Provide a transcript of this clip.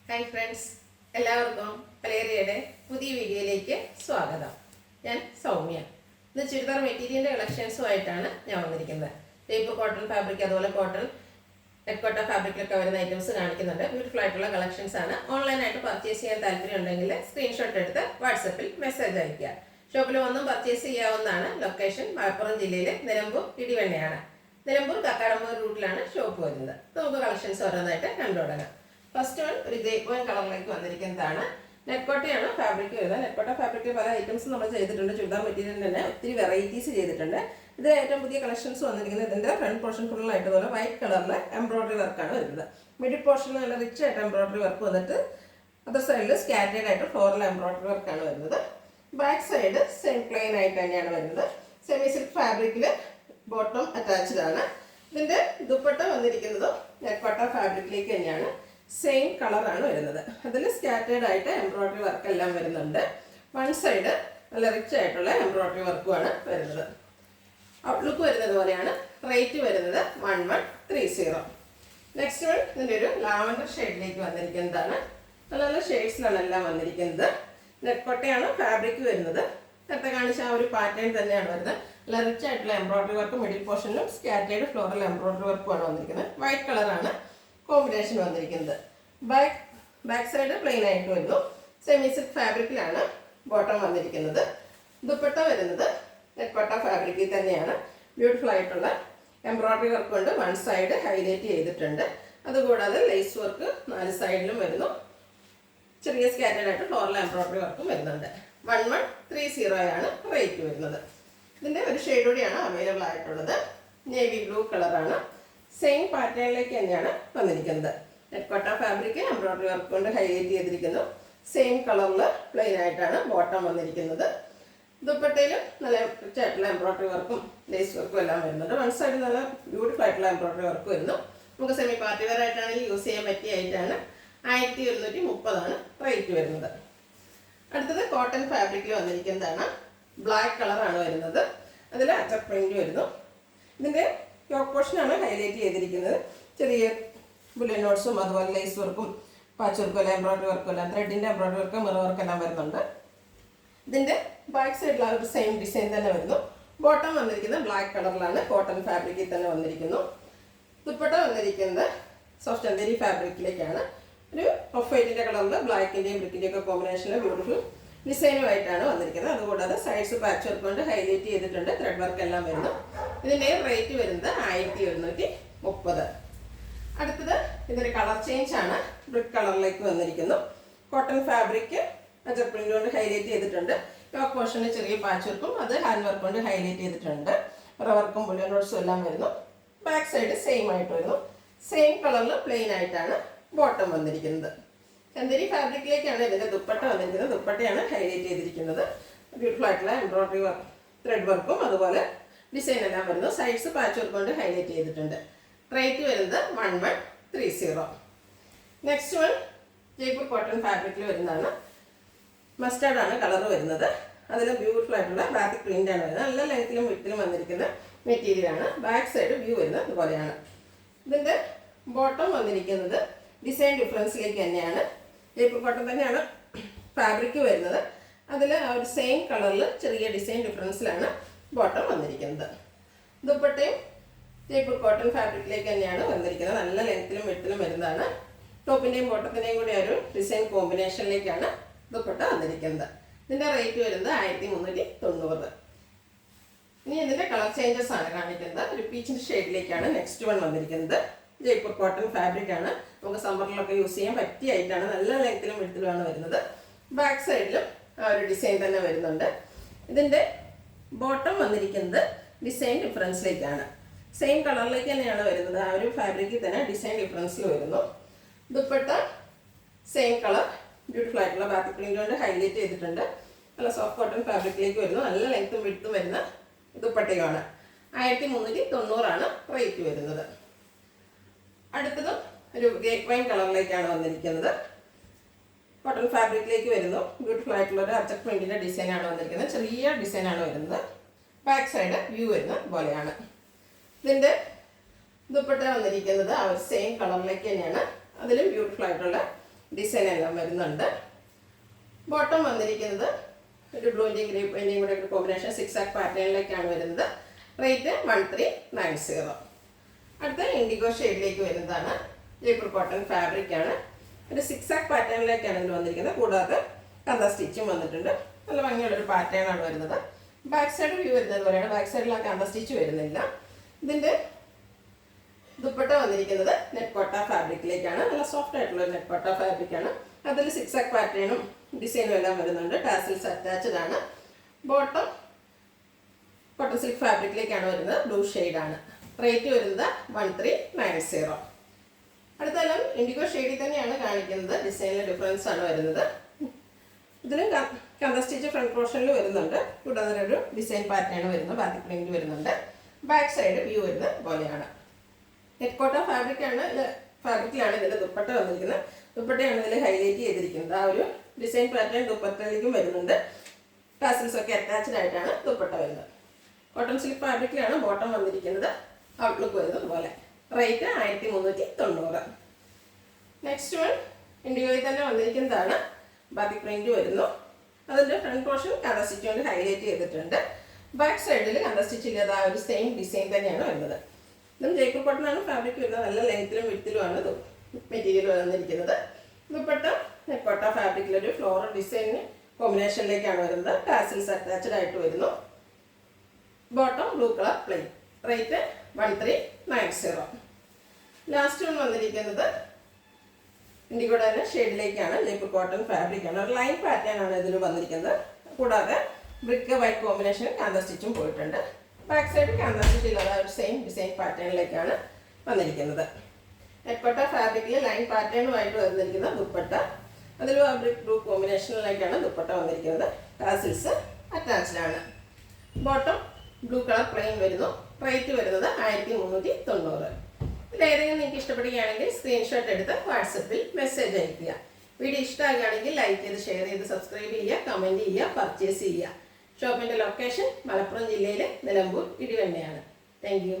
Hi friends, എല്ലാവർക്കും പലേറിയയുടെ പുതിയ വീഡിയോയിലേക്ക് സ്വാഗതം. ഞാൻ സൗമ്യ. ഇന്ന് ചുരിദാർ മെറ്റീരിയലിൻ്റെ കളക്ഷൻസുമായിട്ടാണ് ഞാൻ വന്നിരിക്കുന്നത്. ജയ്പൂർ കോട്ടൺ ഫാബ്രിക്, അതുപോലെ കോട്ടൺ നെറ്റ്കോട്ട ഫാബ്രിക്കിലൊക്കെ വരുന്ന ഐറ്റംസ് കാണിക്കുന്നുണ്ട്. ബ്യൂട്ടിഫുൾ ആയിട്ടുള്ള കളക്ഷൻസ് ആണ്. ഓൺലൈനായിട്ട് പർച്ചേസ് ചെയ്യാൻ താല്പര്യം ഉണ്ടെങ്കിൽ സ്ക്രീൻഷോട്ട് എടുത്ത് വാട്സപ്പിൽ മെസ്സേജ് അയയ്ക്കുക. ഷോപ്പിൽ വന്നും പർച്ചേസ് ചെയ്യാവുന്നതാണ്. ലൊക്കേഷൻ മലപ്പുറം ജില്ലയിലെ നിലമ്പൂർ ഇടിവണ്ണയാണ്. നിലമ്പൂർ കക്കാടമ്പൂർ റൂട്ടിലാണ് ഷോപ്പ് വരുന്നത്. നമുക്ക് കളക്ഷൻസ് ഓരോന്നായിട്ട് കണ്ടു തുടങ്ങാം. ഫസ്റ്റ് വൺ ഒരു ഗ്രേപ്പ് കളറിലേക്ക് വന്നിരിക്കുന്നതാണ്. നെറ്റ്കോട്ടയാണ് ഫാബ്രിക് വരുന്നത്. നെറ്റ്കോട്ട ഫാബ്രിക്കിൽ പല ഐറ്റംസ് നമ്മൾ ചെയ്തിട്ടുണ്ട്. ചുരിദാർ മെറ്റീരിയൽ തന്നെ ഒത്തിരി വെറൈറ്റീസ് ചെയ്തിട്ടുണ്ട്. ഇത് ഏറ്റവും പുതിയ കളക്ഷൻസ് വന്നിരിക്കുന്നത് ഇതിൻ്റെ ഫ്രണ്ട് പോർഷൻ ഫുള്ളായിട്ട് പോലെ വൈറ്റ് കളറിൽ എംബ്രോയിഡറി വർക്കാണ് വരുന്നത്. മിഡിൽ പോർഷനിൽ നല്ല റിച്ച് ആയിട്ട് എംബ്രോയിഡറി വർക്ക് വന്നിട്ട് അതർ സൈഡിൽ സ്കാറ്റേഡ് ആയിട്ട് ഫ്ലോറൽ എംബ്രോയിഡറി വർക്കാണ് വരുന്നത്. ബാക്ക് സൈഡ് സെയിം പ്ലെയിൻ ആയിട്ട് തന്നെയാണ് വരുന്നത്. സെമി സിൽക്ക് ഫാബ്രിക്കിൽ ബോട്ടം അറ്റാച്ച്ഡ് ആണ്. ഇതിൻ്റെ ദുപ്പട്ട വന്നിരിക്കുന്നത് നെറ്റ്കോട്ട ഫാബ്രിക്കിലേക്ക് തന്നെയാണ്. സെയിം കളറാണ് വരുന്നത്. അതിൽ സ്കാറ്റേഡ് ആയിട്ട് എംബ്രോയിഡറി വർക്ക് എല്ലാം വരുന്നുണ്ട്. വൺ സൈഡ് നല്ല റിച്ച് ആയിട്ടുള്ള എംബ്രോയിഡറി വർക്കുമാണ് വരുന്നത്. ഔട്ട്ലുക്ക് വരുന്നത് പോലെയാണ്. റേറ്റ് വരുന്നത് 1130. നെക്സ്റ്റ് വൺ ഇതിൻ്റെ ഒരു ലാവൻഡർ ഷെയ്ഡിലേക്ക് വന്നിരിക്കുന്നതാണ്. നല്ല നല്ല ഷെയ്ഡ്സിലാണ് എല്ലാം വന്നിരിക്കുന്നത്. നെറ്റ്കോട്ടയാണ് ഫാബ്രിക് വരുന്നത്. നേരത്തെ കാണിച്ച ആ ഒരു പാറ്റേൺ തന്നെയാണ് വരുന്നത്. നല്ല റിച്ച് ആയിട്ടുള്ള എംബ്രോയിഡറി വർക്ക് മിഡിൽ പോർഷനിലും സ്കാറ്റേഡ് ഫ്ലോറൽ എംബ്രോയിഡറി വർക്കുമാണ് വന്നിരിക്കുന്നത്. വൈറ്റ് കളറാണ് കോമ്പിനേഷൻ വന്നിരിക്കുന്നത്. ബാക്ക് സൈഡ് പ്ലെയിൻ ആയിട്ട് വരുന്നു. സെമി സിൽക്ക് ഫാബ്രിക്കിലാണ് ബോട്ടം വന്നിരിക്കുന്നത്. ദുപ്പട്ട വരുന്നത് നെറ്റ്കോട്ട ഫാബ്രിക്കിൽ തന്നെയാണ്. ബ്യൂട്ടിഫുൾ ആയിട്ടുള്ള എംബ്രോയിഡറി വർക്ക് കൊണ്ട് വൺ സൈഡ് ഹൈലൈറ്റ് ചെയ്തിട്ടുണ്ട്. അതുകൂടാതെ ലേസ് വർക്ക് 4 സൈഡിലും വരുന്നു. ചെറിയ സ്കാറ്റേഡ് ആയിട്ട് ഫ്ലോറൽ എംബ്രോയിഡറി വർക്കും വരുന്നുണ്ട്. 1130 ആണ് റേറ്റ് വരുന്നത്. ഇതിൻ്റെ ഒരു ഷെയ്ഡ് കൂടിയാണ് അവൈലബിൾ ആയിട്ടുള്ളത്. നേവി ബ്ലൂ കളറാണ്. സെയിം പാറ്റേണിലേക്ക് തന്നെയാണ് വന്നിരിക്കുന്നത്. നെറ്റ്കോട്ട ഫാബ്രിക് എംബ്രോയിഡറി വർക്ക് കൊണ്ട് ഹൈലൈറ്റ് ചെയ്തിരിക്കുന്നു. സെയിം കളറിൽ പ്ലെയിൻ ആയിട്ടാണ് ബോട്ടം വന്നിരിക്കുന്നത്. ദുപ്പട്ടയിലും നല്ല റിച്ച് ആയിട്ടുള്ള എംബ്രോയിഡറി വർക്കും ലേസ് വർക്കും എല്ലാം വരുന്നുണ്ട്. വൺ സൈഡ് നല്ല ബ്യൂട്ടിഫുൾ ആയിട്ടുള്ള എംബ്രോയിഡറി വർക്ക് വരുന്നു. നമുക്ക് സെമി പാർട്ടി വെയർ ആയിട്ടാണെങ്കിൽ യൂസ് ചെയ്യാൻ പറ്റിയ ആയിട്ടാണ്. 1130 റേറ്റ് വരുന്നത്. അടുത്തത് കോട്ടൺ ഫാബ്രിക്കിൽ വന്നിരിക്കുന്നതാണ്. ബ്ലാക്ക് കളറാണ് വരുന്നത്. അതിൽ അച്ചർ പ്രിന്റ് വരുന്നു. ഇതിൻ്റെ യോക്ക് പോർഷനാണ് ഹൈലൈറ്റ് ചെയ്തിരിക്കുന്നത്. ചെറിയ ബുള്ളൻ നോട്ട്സും അതുപോലെ ലേസ് വർക്കും പാച്ച് വർക്കും എല്ലാം എംബ്രോയിഡറി വർക്കും എല്ലാം ത്രെഡിൻ്റെ എംബ്രോയിഡറി വർക്ക് മിറർ വർക്ക് എല്ലാം വരുന്നുണ്ട്. ഇതിൻ്റെ ബാക്ക് സൈഡിൽ ഒരു സെയിം ഡിസൈൻ തന്നെ വരുന്നു. ബോട്ടം വന്നിരിക്കുന്നത് ബ്ലാക്ക് കളറിലാണ്. കോട്ടൺ ഫാബ്രിക്കിൽ തന്നെ വന്നിരിക്കുന്നു. ദുപ്പട്ട വന്നിരിക്കുന്നത് സോഫ്റ്റ് അന്തരി ഫാബ്രിക്കിലേക്കാണ്. ഒരു ഓഫ് വൈറ്റിൻ്റെ കളറിൽ ബ്ലാക്കിൻ്റെയും ബ്രിക്കിൻ്റെയും ഒക്കെ കോമ്പിനേഷനിൽ ബ്യൂട്ടിഫുൾ ഡിസൈനുമായിട്ടാണ് വന്നിരിക്കുന്നത്. അതുകൂടാതെ സൈഡ്സ് പാച്ച് വർക്ക് കൊണ്ട് ഹൈലൈറ്റ് ചെയ്തിട്ടുണ്ട്. ത്രെഡ് വർക്ക് എല്ലാം വരുന്നു. ഇതിൻ്റെ റേറ്റ് വരുന്നത് 1130. അടുത്തത് ഇതൊരു കളർ ചേഞ്ച് ആണ്. ബ്രിക്ക് കളറിലേക്ക് വന്നിരിക്കുന്നു. കോട്ടൺ ഫാബ്രിക് അജർ പ്രിന്റ് കൊണ്ട് ഹൈലൈറ്റ് ചെയ്തിട്ടുണ്ട്. യോക്ക് പോർഷന് ചെറിയ പാച്ച് വർക്കും അത് ഹാൻഡ് വർക്ക് കൊണ്ട് ഹൈലൈറ്റ് ചെയ്തിട്ടുണ്ട്. വർക്കും ബുള്ളൻ നോട്ട്സും എല്ലാം വരുന്നു. ബാക്ക് സൈഡ് സെയിം ആയിട്ട് വരുന്നു. സെയിം കളറിൽ പ്ലെയിൻ ആയിട്ടാണ് ബോട്ടം വന്നിരിക്കുന്നത്. ചന്ദേരി ഫാബ്രിക്കിലേക്കാണ് ഇതിൻ്റെ ദുപ്പട്ട വന്നിരിക്കുന്നത്. ദുപ്പട്ടയാണ് ഹൈലൈറ്റ് ചെയ്തിരിക്കുന്നത്. ബ്യൂട്ടിഫുൾ ആയിട്ടുള്ള എംബ്രോയിഡറി വർക്ക് ത്രെഡ് വർക്കും അതുപോലെ ഡിസൈൻ എല്ലാം വരുന്നു. സൈഡ്സ് പാച്ച് വർക്ക് കൊണ്ട് ഹൈലൈറ്റ് ചെയ്തിട്ടുണ്ട്. റേറ്റ് വരുന്നത് 1130. നെക്സ്റ്റ് വൺ ജയ്പൂർ കോട്ടൺ ഫാബ്രിക്കിൽ വരുന്നതാണ്. മസ്റ്റാർഡ് ആണ് കളർ വരുന്നത്. അതിൽ ബ്യൂട്ടിഫുൾ ആയിട്ടുള്ള ബാത്തിക് പ്രിന്റ് ആണ് വരുന്നത്. നല്ല ലെങ്ത്തിലും വിട്ടിലും വന്നിരിക്കുന്ന മെറ്റീരിയലാണ്. ബാക്ക് സൈഡ് വ്യൂ വരുന്നത് ഇതുപോലെയാണ്. ഇതിൻ്റെ ബോട്ടം വന്നിരിക്കുന്നത് ഡിസൈൻ ഡിഫറൻസിലേക്ക് തന്നെയാണ്. ജയ്പൂർ കോട്ടൺ തന്നെയാണ് ഫാബ്രിക് വരുന്നത്. അതിൽ ആ ഒരു സെയിം കളറിൽ ചെറിയ ഡിസൈൻ ഡിഫറൻസിലാണ് ബോട്ടം വന്നിരിക്കുന്നത്. ദുപ്പട്ടയും ജയ്പൂർ കോട്ടൺ ഫാബ്രിക്കിലേക്ക് തന്നെയാണ് വന്നിരിക്കുന്നത്. നല്ല ലെങ്ത്തിലും വിട്ടിലും വരുന്നതാണ്. ടോപ്പിൻ്റെയും ബോട്ടത്തിൻ്റെയും കൂടി ഒരു ഡിസൈൻ കോമ്പിനേഷനിലേക്കാണ് ദുപ്പട്ട വന്നിരിക്കുന്നത്. ഇതിൻ്റെ റേറ്റ് വരുന്നത് 1390. ഇനി ഇതിൻ്റെ കളർ ചേഞ്ചസ് ആണ് കാണിക്കുന്നത്. ഒരു പീച്ചിൻ്റെ ഷെയ്ഡിലേക്കാണ് നെക്സ്റ്റ് വൺ വന്നിരിക്കുന്നത്. ജയ്പൂർ കോട്ടൺ ഫാബ്രിക് ആണ്. നമുക്ക് സമ്മറിലൊക്കെ യൂസ് ചെയ്യാൻ പറ്റിയ ആയിട്ടാണ്. നല്ല ലെങ്ത്തിലും വിട്ടിലുമാണ് വരുന്നത്. ബാക്ക് സൈഡിലും ആ ഒരു ഡിസൈൻ തന്നെ വരുന്നുണ്ട്. ഇതിൻ്റെ ബോട്ടം വന്നിരിക്കുന്നത് ഡിസൈൻ ഡിഫറൻസിലേക്കാണ്. സെയിം കളറിലേക്ക് തന്നെയാണ് വരുന്നത്. ആ ഒരു ഫാബ്രിക്കിൽ തന്നെ ഡിസൈൻ ഡിഫറൻസിൽ വരുന്നു. ദുപ്പട്ട സെയിം കളർ ബ്യൂട്ടിഫുൾ ആയിട്ടുള്ള ബാത്തിക് പ്രിന്റ് കൊണ്ട് ഹൈലൈറ്റ് ചെയ്തിട്ടുണ്ട്. നല്ല സോഫ്റ്റ് കോട്ടൺ ഫാബ്രിക്കിലേക്ക് വരുന്നു. നല്ല ലെങ്ത്തും വിടുത്തും വരുന്ന ദുപ്പട്ടയുമാണ്. 1390 റേറ്റ് വരുന്നത്. അടുത്തതും ഒരു ഗ്രേപ്പ് വൈൻ കളറിലേക്കാണ് വന്നിരിക്കുന്നത്. കോട്ടൺ ഫാബ്രിക്കിലേക്ക് വരുന്നു. ബ്യൂട്ടിഫുൾ ആയിട്ടുള്ള ഒരു അച്ചർ പ്രിന്റിൻ്റെ ഡിസൈനാണ് വന്നിരിക്കുന്നത്. ചെറിയ ഡിസൈനാണ് വരുന്നത്. ബാക്ക് സൈഡ് വ്യൂ വരുന്ന പോലെയാണ്. ഇതിൻ്റെ ദുപ്പട്ട വന്നിരിക്കുന്നത് ആ ഒരു സെയിം കളറിലേക്ക് തന്നെയാണ്. അതിലും ബ്യൂട്ടിഫുൾ ആയിട്ടുള്ള ഡിസൈൻ എല്ലാം വരുന്നുണ്ട്. ബോട്ടം വന്നിരിക്കുന്നത് ഒരു ബ്ലൂൻ്റെയും ഗ്രേപ്പിൻ്റെയും കൂടെ ഒരു കോമ്പിനേഷൻ 6 പാറ്റേണിലേക്കാണ് വരുന്നത്. റേറ്റ് 1390. അടുത്ത ഇൻഡിഗോ ഷെയ്ഡിലേക്ക് വരുന്നതാണ്. ജയ്പൂർ കോട്ടൺ ഫാബ്രിക്കാണ്. ഒരു 6 പാറ്റേണിലേക്കാണ് ഇതിൽ വന്നിരിക്കുന്നത്. കൂടാതെ കഥ സ്റ്റിച്ചും വന്നിട്ടുണ്ട്. നല്ല ഭംഗിയുള്ളൊരു പാറ്റേണാണ് വരുന്നത്. ബാക്ക് സൈഡ് വ്യൂ വരുന്നത് പോലെയാണ്. ബാക്ക് സൈഡിൽ ആ കഥ സ്റ്റിച്ച് വരുന്നില്ല. ഇതിൻ്റെ ദുപ്പട്ട വന്നിരിക്കുന്നത് നെറ്റ്കോട്ട ഫാബ്രിക്കിലേക്കാണ്. നല്ല സോഫ്റ്റ് ആയിട്ടുള്ള നെറ്റ്കോട്ട ഫാബ്രിക്കാണ്. അതിൽ 6 പാറ്റേണും ഡിസൈനും എല്ലാം വരുന്നുണ്ട്. ടാസിൽസ് അറ്റാച്ച്ഡ് ആണ്. ബോട്ടം കോട്ടൺ സിൽക്ക് ഫാബ്രിക്കിലേക്കാണ് വരുന്നത്. ബ്ലൂ ഷെയ്ഡാണ്. റേറ്റ് വരുന്നത് 1390. അടുത്തെല്ലാം ഇൻഡിഗോ ഷെയ്ഡിൽ തന്നെയാണ് കാണിക്കുന്നത്. ഡിസൈനിലെ ഡിഫറൻസ് ആണ് വരുന്നത്. ഇതിലും കഥ സ്റ്റിച്ച് ഫ്രണ്ട് പോർഷനിൽ വരുന്നുണ്ട്. കൂടാതെ ഒരു ഡിസൈൻ പാറ്റേൺ വരുന്നു. ബാത്തിക് പ്രിന്റ് വരുന്നുണ്ട്. ബാക്ക് സൈഡ് വ്യൂ വരുന്നത് പോലെയാണ്. നെറ്റ്കോട്ട ഫാബ്രിക്കിലാണ് ഇതിൻ്റെ ദുപ്പട്ട വന്നിരിക്കുന്നത്. ദുപ്പട്ടയാണ് ഇതിൽ ഹൈലൈറ്റ് ചെയ്തിരിക്കുന്നത്. ആ ഒരു ഡിസൈൻ പാറ്റേൺ ദുപ്പട്ടയിലേക്കും വരുന്നുണ്ട്. ടാസിൽസ് ഒക്കെ അറ്റാച്ച്ഡ് ആയിട്ടാണ് ദുപ്പട്ട വരുന്നത്. കോട്ടൺ സിൽക്ക് ഫാബ്രിക്കിലാണ് ബോട്ടം വന്നിരിക്കുന്നത്. ഔട്ട്ലുക്ക് വരുന്നത് പോലെ. റേറ്റ് 1390. നെക്സ്റ്റ് വൺ ഇൻഡിഗോയിൽ തന്നെ വന്നിരിക്കുന്നതാണ്. ബാത്തിക് പ്രിന്റ് വരുന്നു. അതിൻ്റെ ഫ്രണ്ട് പോർഷൻ കഥ സ്റ്റിച്ച് കൊണ്ട് ഹൈലൈറ്റ് ചെയ്തിട്ടുണ്ട്. ബാക്ക് സൈഡിൽ കഥ സ്റ്റിച്ച് ഇല്ലാതെ ആ ഒരു സെയിം ഡിസൈൻ തന്നെയാണ് വരുന്നത്. ഇതും ജയ്പൂർ കോട്ടനാണ് ഫാബ്രിക് വരുന്നത്. നല്ല ലെങ്ത്തിലും വിഡ്ത്തിലുമാണ് മെറ്റീരിയൽ വന്നിരിക്കുന്നത്. ദുപ്പട്ട നെറ്റ്കോട്ട ഫാബ്രിക്കിലൊരു ഫ്ലോറൽ ഡിസൈൻ കോമ്പിനേഷനിലേക്കാണ് വരുന്നത്. ടാസിൽസ് അറ്റാച്ച്ഡ് ആയിട്ട് വരുന്നു. Bottom blue colour plain. Rate 1390. Last one വന്നിരിക്കുന്നത് ഇൻഡിഗോയുടെ തന്നെ ഷെയ്ഡിലേക്കാണ്. ജയ്പൂർ കോട്ടൺ ഫാബ്രിക്കാണ്. ഒരു ലൈൻ പാറ്റേൺ ആണ് ഇതിൽ വന്നിരിക്കുന്നത്. കൂടാതെ ബ്രിക്ക് വൈറ്റ് കോമ്പിനേഷൻ കാന്ത സ്റ്റിച്ചും പോയിട്ടുണ്ട്. ബാക്ക് സൈഡ് കാന്ത സ്റ്റിച്ച് ഇല്ലാതെ ഒരു സെയിം ഡിസൈൻ പാറ്റേണിലേക്കാണ് വന്നിരിക്കുന്നത്. നെറ്റ്കോട്ട ഫാബ്രിക്കിൽ ലൈൻ പാറ്റേണുമായിട്ട് വന്നിരിക്കുന്ന ദുപ്പട്ട. അതിൽ ബ്രിക്ക് ബ്ലൂ കോമ്പിനേഷനിലേക്കാണ് ദുപ്പട്ട വന്നിരിക്കുന്നത്. ടാസിൽസ് അറ്റാച്ച്ഡ് ആണ്. ബോട്ടം ബ്ലൂ കളർ പ്ലെയിൻ വരുന്നു. റേറ്റ് വരുന്നത് 1390. ഇതിലേതെങ്കിലും നിങ്ങൾക്ക് ഇഷ്ടപ്പെടുകയാണെങ്കിൽ സ്ക്രീൻഷോട്ട് എടുത്ത് വാട്സപ്പിൽ മെസ്സേജ് അയയ്ക്കുക. വീഡിയോ ഇഷ്ടമാകുകയാണെങ്കിൽ ലൈക്ക് ചെയ്ത് ഷെയർ ചെയ്ത് സബ്സ്ക്രൈബ് ചെയ്യുക, കമൻറ്റ് ചെയ്യുക, പർച്ചേസ് ചെയ്യുക. ഷോപ്പിൻ്റെ ലൊക്കേഷൻ മലപ്പുറം ജില്ലയിലെ നിലമ്പൂർ ഇടിവണ്ണയാണ്. Thank you.